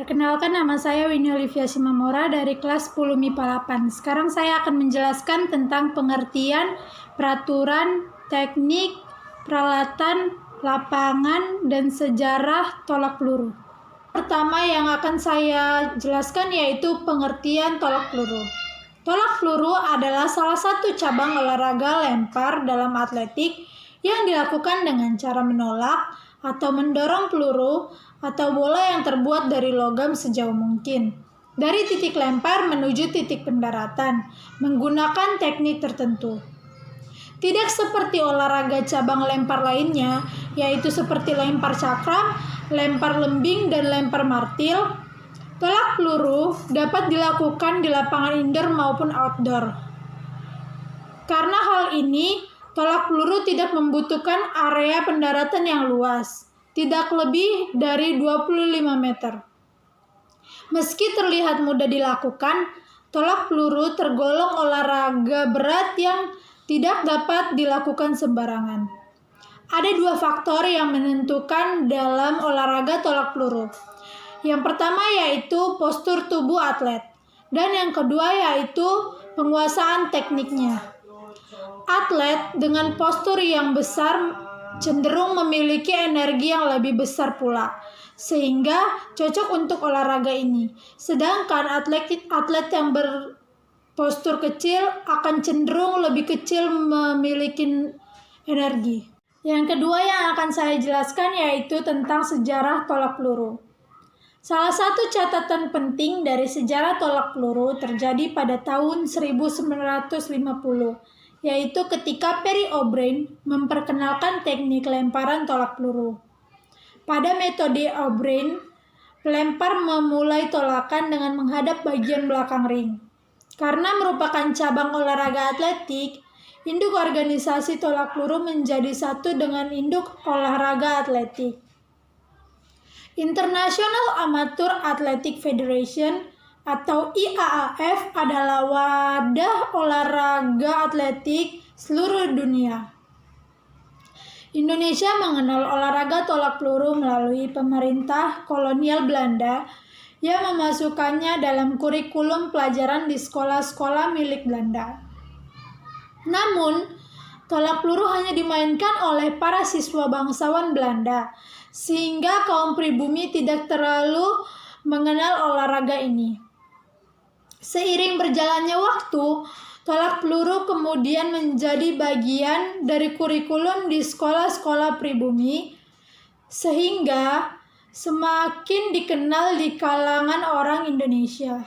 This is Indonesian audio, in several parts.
Perkenalkan, nama saya Winnie Olivia Simamora dari kelas 10 MIPA 8. Sekarang saya akan menjelaskan tentang pengertian, peraturan, teknik, peralatan, lapangan, dan sejarah tolak peluru. Pertama yang akan saya jelaskan yaitu pengertian tolak peluru. Tolak peluru adalah salah satu cabang olahraga lempar dalam atletik yang dilakukan dengan cara menolak atau mendorong peluru atau bola yang terbuat dari logam sejauh mungkin dari titik lempar menuju titik pendaratan menggunakan teknik tertentu. Tidak seperti olahraga cabang lempar lainnya, yaitu seperti lempar cakram, lempar lembing, dan lempar martil, tolak peluru dapat dilakukan di lapangan indoor maupun outdoor. Karena hal ini, tolak peluru tidak membutuhkan area pendaratan yang luas, tidak lebih dari 25 meter. Meski terlihat mudah dilakukan, tolak peluru tergolong olahraga berat yang tidak dapat dilakukan sembarangan. Ada dua faktor yang menentukan dalam olahraga tolak peluru. Yang pertama yaitu postur tubuh atlet, dan yang kedua yaitu penguasaan tekniknya. Atlet dengan postur yang besar cenderung memiliki energi yang lebih besar pula, sehingga cocok untuk olahraga ini. Sedangkan atlet yang berpostur kecil akan cenderung lebih kecil memiliki energi. Yang kedua yang akan saya jelaskan yaitu tentang sejarah tolak peluru. Salah satu catatan penting dari sejarah tolak peluru terjadi pada tahun 1950, yaitu ketika Perry O'Brien memperkenalkan teknik lemparan tolak peluru. Pada metode O'Brien, pelempar memulai tolakan dengan menghadap bagian belakang ring. Karena merupakan cabang olahraga atletik, induk organisasi tolak peluru menjadi satu dengan induk olahraga atletik. International Amateur Athletic Federation atau IAAF adalah wadah olahraga atletik seluruh dunia. Indonesia mengenal olahraga tolak peluru melalui pemerintah kolonial Belanda yang memasukkannya dalam kurikulum pelajaran di sekolah-sekolah milik Belanda. Namun, tolak peluru hanya dimainkan oleh para siswa bangsawan Belanda, sehingga kaum pribumi tidak terlalu mengenal olahraga ini. Seiring berjalannya waktu, tolak peluru kemudian menjadi bagian dari kurikulum di sekolah-sekolah pribumi, sehingga semakin dikenal di kalangan orang Indonesia.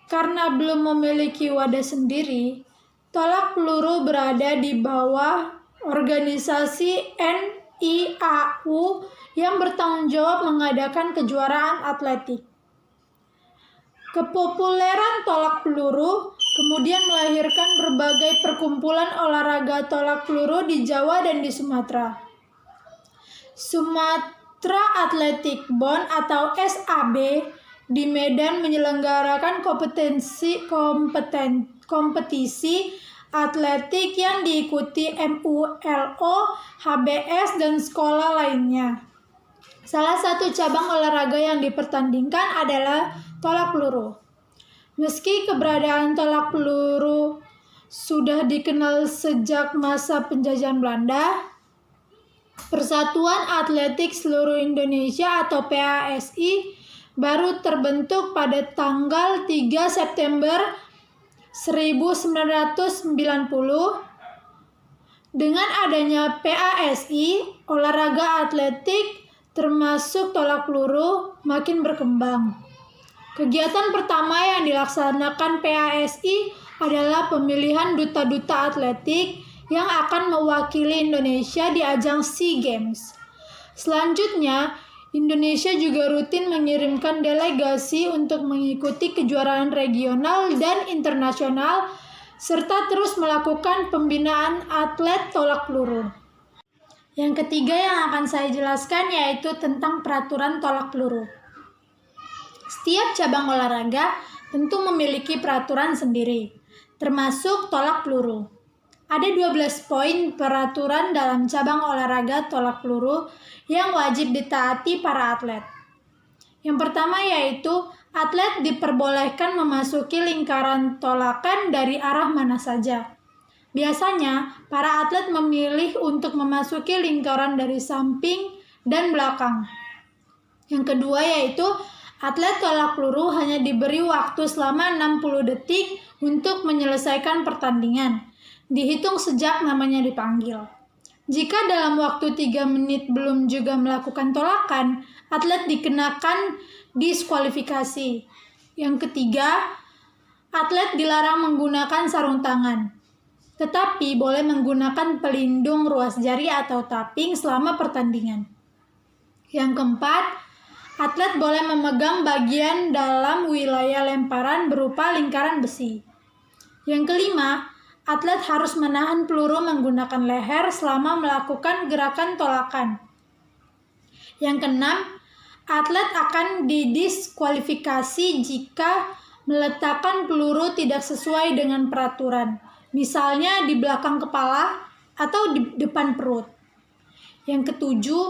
Karena belum memiliki wadah sendiri, tolak peluru berada di bawah organisasi NIAU yang bertanggung jawab mengadakan kejuaraan atletik. Kepopuleran tolak peluru kemudian melahirkan berbagai perkumpulan olahraga tolak peluru di Jawa dan di Sumatera. Sumatera Athletic Bond atau SAB di Medan menyelenggarakan kompetisi atletik yang diikuti MULO, HBS, dan sekolah lainnya. Salah satu cabang olahraga yang dipertandingkan adalah tolak peluru. Meski keberadaan tolak peluru sudah dikenal sejak masa penjajahan Belanda, Persatuan Atletik Seluruh Indonesia atau PASI baru terbentuk pada tanggal 3 September 1990. Dengan adanya PASI, olahraga atletik termasuk tolak peluru makin berkembang. Kegiatan pertama yang dilaksanakan PASI adalah pemilihan duta-duta atletik yang akan mewakili Indonesia di ajang SEA Games. Selanjutnya, Indonesia juga rutin mengirimkan delegasi untuk mengikuti kejuaraan regional dan internasional, serta terus melakukan pembinaan atlet tolak peluru. Yang ketiga yang akan saya jelaskan yaitu tentang peraturan tolak peluru. Setiap cabang olahraga tentu memiliki peraturan sendiri, termasuk tolak peluru. Ada 12 poin peraturan dalam cabang olahraga tolak peluru yang wajib ditaati para atlet. Yang pertama yaitu atlet diperbolehkan memasuki lingkaran tolakan dari arah mana saja. Biasanya, para atlet memilih untuk memasuki lingkaran dari samping dan belakang. Yang kedua yaitu atlet tolak peluru hanya diberi waktu selama 60 detik untuk menyelesaikan pertandingan, dihitung sejak namanya dipanggil. Jika dalam waktu 3 menit belum juga melakukan tolakan, atlet dikenakan diskualifikasi. Yang ketiga, atlet dilarang menggunakan sarung tangan, tetapi boleh menggunakan pelindung ruas jari atau tapping selama pertandingan. Yang keempat, atlet boleh memegang bagian dalam wilayah lemparan berupa lingkaran besi. Yang kelima, atlet harus menahan peluru menggunakan leher selama melakukan gerakan tolakan. Yang keenam, atlet akan didiskualifikasi jika meletakkan peluru tidak sesuai dengan peraturan, misalnya di belakang kepala atau di depan perut. Yang ketujuh,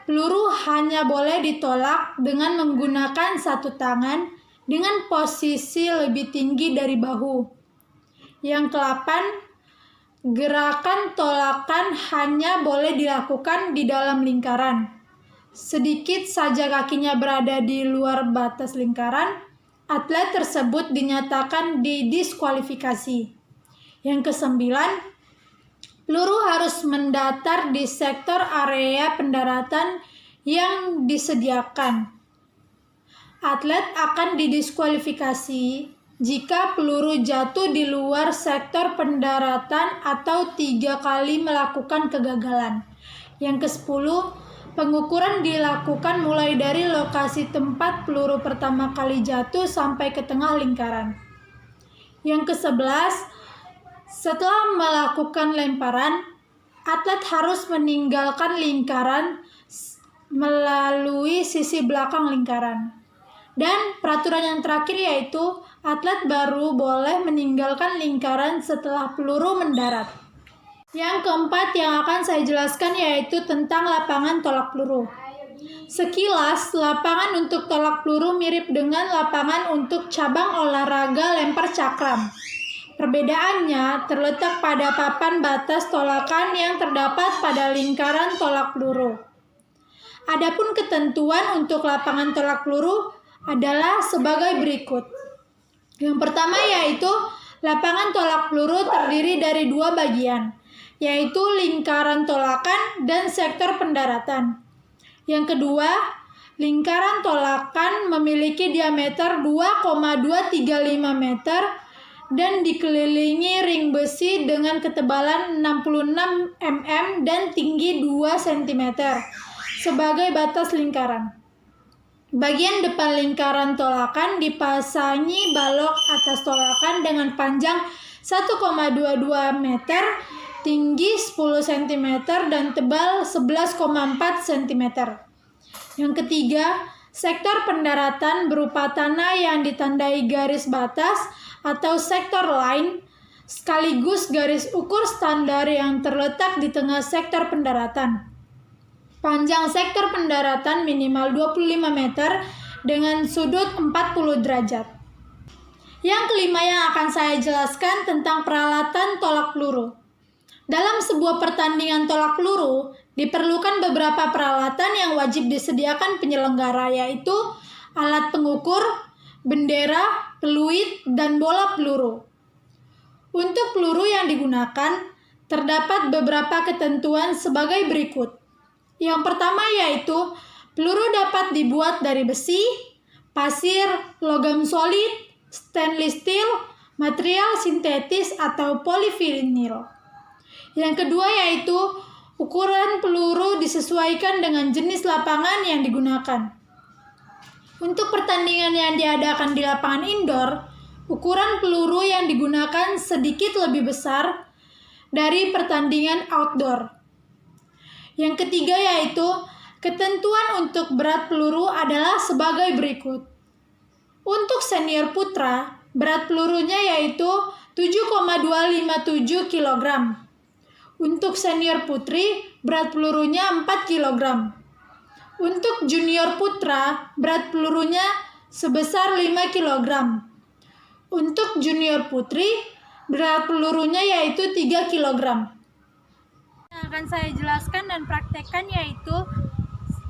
peluru hanya boleh ditolak dengan menggunakan satu tangan dengan posisi lebih tinggi dari bahu. Yang ke-8, gerakan tolakan hanya boleh dilakukan di dalam lingkaran. Sedikit saja kakinya berada di luar batas lingkaran, atlet tersebut dinyatakan didiskualifikasi. Yang ke-9, peluru harus mendatar di sektor area pendaratan yang disediakan. Atlet akan didiskualifikasi jika peluru jatuh di luar sektor pendaratan atau 3 kali melakukan kegagalan. Yang ke-10, pengukuran dilakukan mulai dari lokasi tempat peluru pertama kali jatuh sampai ke tengah lingkaran. Yang ke-11, setelah melakukan lemparan, atlet harus meninggalkan lingkaran melalui sisi belakang lingkaran. Dan peraturan yang terakhir yaitu atlet baru boleh meninggalkan lingkaran setelah peluru mendarat. Yang keempat yang akan saya jelaskan yaitu tentang lapangan tolak peluru. Sekilas, lapangan untuk tolak peluru mirip dengan lapangan untuk cabang olahraga lempar cakram. Perbedaannya terletak pada papan batas tolakan yang terdapat pada lingkaran tolak peluru. Adapun ketentuan untuk lapangan tolak peluru adalah sebagai berikut. Yang pertama yaitu lapangan tolak peluru terdiri dari 2 bagian, yaitu lingkaran tolakan dan sektor pendaratan. Yang kedua, lingkaran tolakan memiliki diameter 2,235 meter dan dikelilingi ring besi dengan ketebalan 66 mm dan tinggi 2 cm sebagai batas lingkaran. Bagian depan lingkaran tolakan dipasangi balok atas tolakan dengan panjang 1,22 meter, tinggi 10 cm, dan tebal 11,4 cm. Yang ketiga, sektor pendaratan berupa tanah yang ditandai garis batas atau sektor line, sekaligus garis ukur standar yang terletak di tengah sektor pendaratan. Panjang sektor pendaratan minimal 25 meter dengan sudut 40 derajat. Yang kelima yang akan saya jelaskan tentang peralatan tolak peluru. Dalam sebuah pertandingan tolak peluru, diperlukan beberapa peralatan yang wajib disediakan penyelenggara, yaitu alat pengukur, bendera, peluit, dan bola peluru. Untuk peluru yang digunakan, terdapat beberapa ketentuan sebagai berikut. Yang pertama yaitu peluru dapat dibuat dari besi, pasir, logam solid, stainless steel, material sintetis atau polivinil. Yang kedua yaitu ukuran peluru disesuaikan dengan jenis lapangan yang digunakan. Untuk pertandingan yang diadakan di lapangan indoor, ukuran peluru yang digunakan sedikit lebih besar dari pertandingan outdoor. Yang ketiga yaitu ketentuan untuk berat peluru adalah sebagai berikut. Untuk senior putra, berat pelurunya yaitu 7,257 kg. Untuk senior putri, berat pelurunya 4 kg. Untuk junior putra, berat pelurunya sebesar 5 kg. Untuk junior putri, berat pelurunya yaitu 3 kg. Yang akan saya jelaskan dan praktekkan yaitu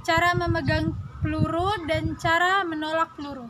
cara memegang peluru dan cara menolak peluru.